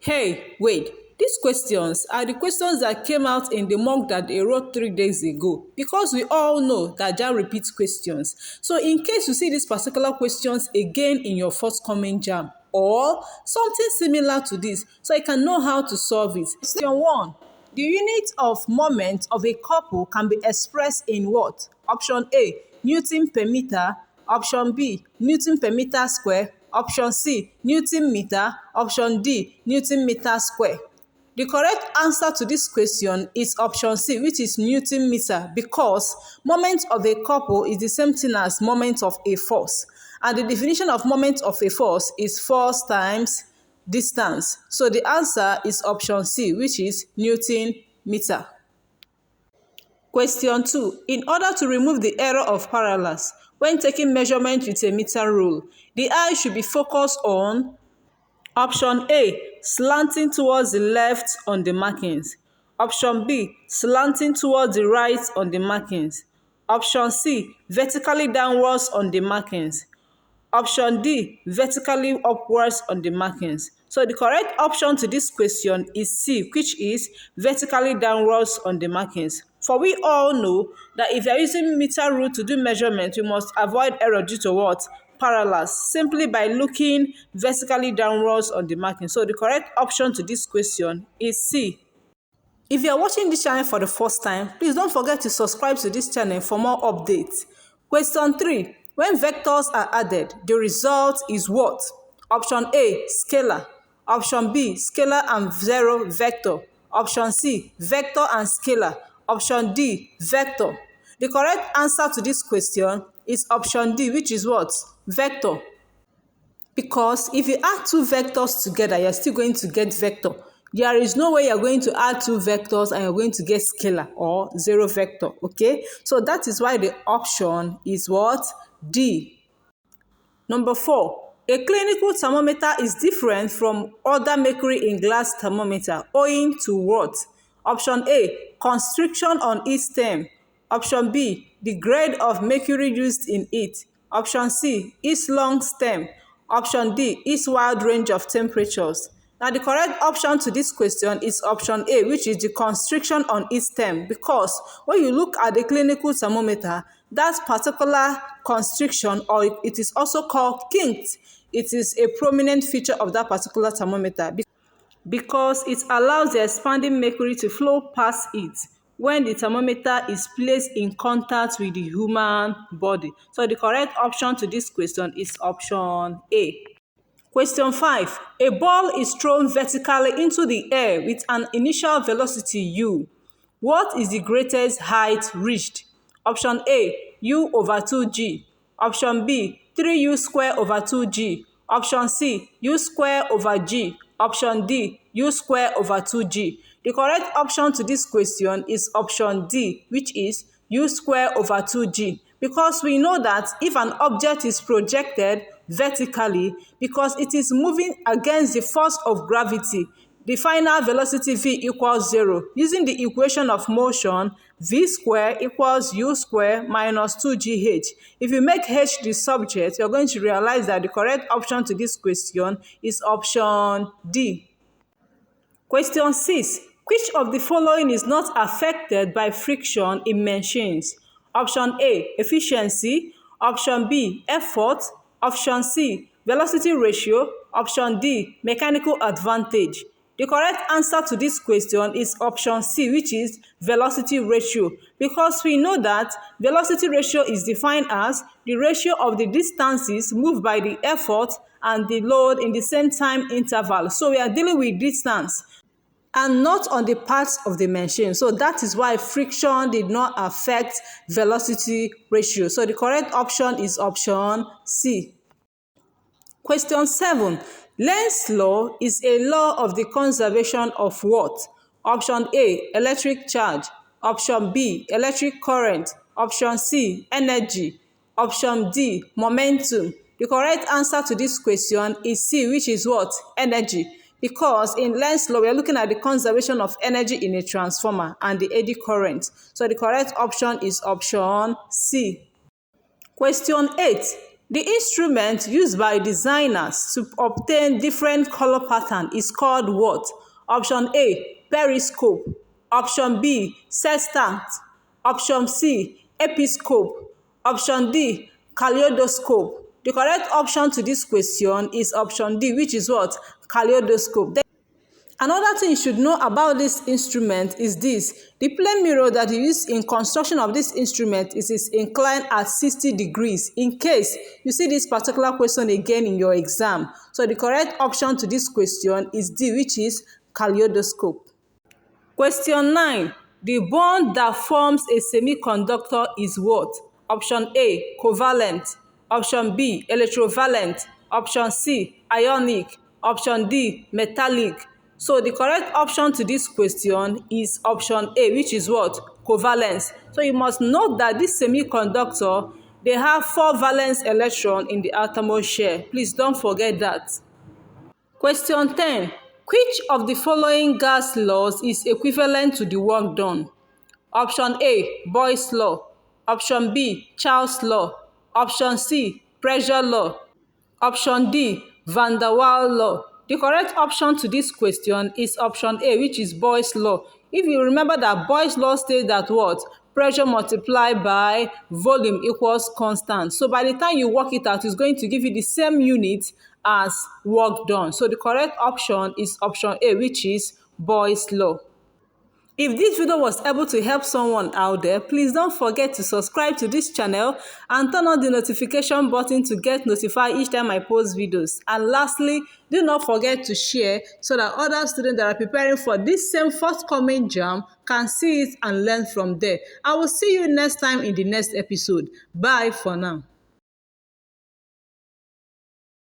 Hey, wait. These questions are the questions that came out in the mock that they wrote 3 days ago, because we all know that JAMB repeats questions. So in case you see these particular questions again in your forthcoming JAMB or something similar to this, so you can know how to solve it. Question 1. The unit of moment of a couple can be expressed in what? Option A, Newton per meter. Option B, Newton per meter square. Option C, Newton meter. Option D, Newton meter square. The correct answer to this question is option C, which is Newton meter, because moment of a couple is the same thing as moment of a force. And the definition of moment of a force is force times distance. So the answer is option C, which is Newton meter. Question 2. In order to remove the error of parallax when taking measurement with a meter rule, the eye should be focused on option A, slanting towards the left on the markings. Option B, slanting towards the right on the markings. Option C, vertically downwards on the markings. Option D, vertically upwards on the markings. So the correct option to this question is C, which is vertically downwards on the markings. For we all know that if you are using meter rule to do measurement, you must avoid error due to what? Parallax, simply by looking vertically downwards on the marking. So the correct option to this question is C. If you are watching this channel for the first time, please don't forget to subscribe to this channel for more updates. Question 3. When vectors are added, the result is what? Option A, scalar. Option B, scalar and zero vector. Option C, vector and scalar. Option D, vector. The correct answer to this question is option D, which is what? Vector. Because if you add two vectors together, you're still going to get vector. There is no way you're going to add two vectors and you're going to get scalar or zero vector, okay? So that is why the option is what? D. Number 4. A clinical thermometer is different from other mercury in glass thermometer owing to what? Option A, constriction on its stem. Option B, the grade of mercury used in it. Option C, its long stem. Option D, its wide range of temperatures. Now the correct option to this question is option A, which is the constriction on its stem, because when you look at the clinical thermometer, that particular constriction, or it is also called kinked, it is a prominent feature of that particular thermometer because it allows the expanding mercury to flow past it when the thermometer is placed in contact with the human body. So the correct option to this question is option A. Question 5. A ball is thrown vertically into the air with an initial velocity u. What is the greatest height reached? Option A, u over 2g. Option B, 3u square over 2g. Option C, u square over g. Option D, u square over 2g. The correct option to this question is option D, which is u square over 2g. Because we know that if an object is projected vertically, because it is moving against the force of gravity, the final velocity v equals 0. Using the equation of motion, v square equals u square minus 2gh. If you make h the subject, you're going to realize that the correct option to this question is option D. Question 6. Which of the following is not affected by friction in machines? Option A, efficiency. Option B, effort. Option C, velocity ratio. Option D, mechanical advantage. The correct answer to this question is option C, which is velocity ratio, because we know that velocity ratio is defined as the ratio of the distances moved by the effort and the load in the same time interval. So we are dealing with distance and not on the parts of the machine. So that is why friction did not affect velocity ratio. So the correct option is option C. Question 7. Lenz's law is a law of the conservation of what? Option A, electric charge. Option B, electric current. Option C, energy. Option D, momentum. The correct answer to this question is C, which is what? Energy. Because in Lenz's law, we are looking at the conservation of energy in a transformer and the eddy current. So the correct option is option C. Question 8. The instrument used by designers to obtain different color pattern is called what? Option A, periscope. Option B, sextant. Option C, episcope. Option D, kaleidoscope. The correct option to this question is option D, which is what? Kaleidoscope. Another thing you should know about this instrument is this: the plane mirror that you use in construction of this instrument is inclined at 60 degrees, in case you see this particular question again in your exam. So the correct option to this question is D, which is kaleidoscope. Question 9. The bond that forms a semiconductor is what? Option A, covalent. Option B, electrovalent. Option C, ionic. Option D, metallic. So the correct option to this question is option A, which is what? Covalence. So you must note that this semiconductor, they have 4 valence electrons in the outermost shell. Please don't forget that. Question 10. Which of the following gas laws is equivalent to the work done? Option A, Boyle's law. Option B, Charles' law. Option C, pressure law. Option D, Van der Waals law. The correct option to this question is option A, which is Boyle's law. If you remember that Boyle's law states that what? Pressure multiplied by volume equals constant. So by the time you work it out, it's going to give you the same unit as work done. So the correct option is option A, which is Boyle's law. If this video was able to help someone out there, please don't forget to subscribe to this channel and turn on the notification button to get notified each time I post videos. And lastly, do not forget to share so that other students that are preparing for this same forthcoming JAMB can see it and learn from there. I will see you next time in the next episode. Bye for now.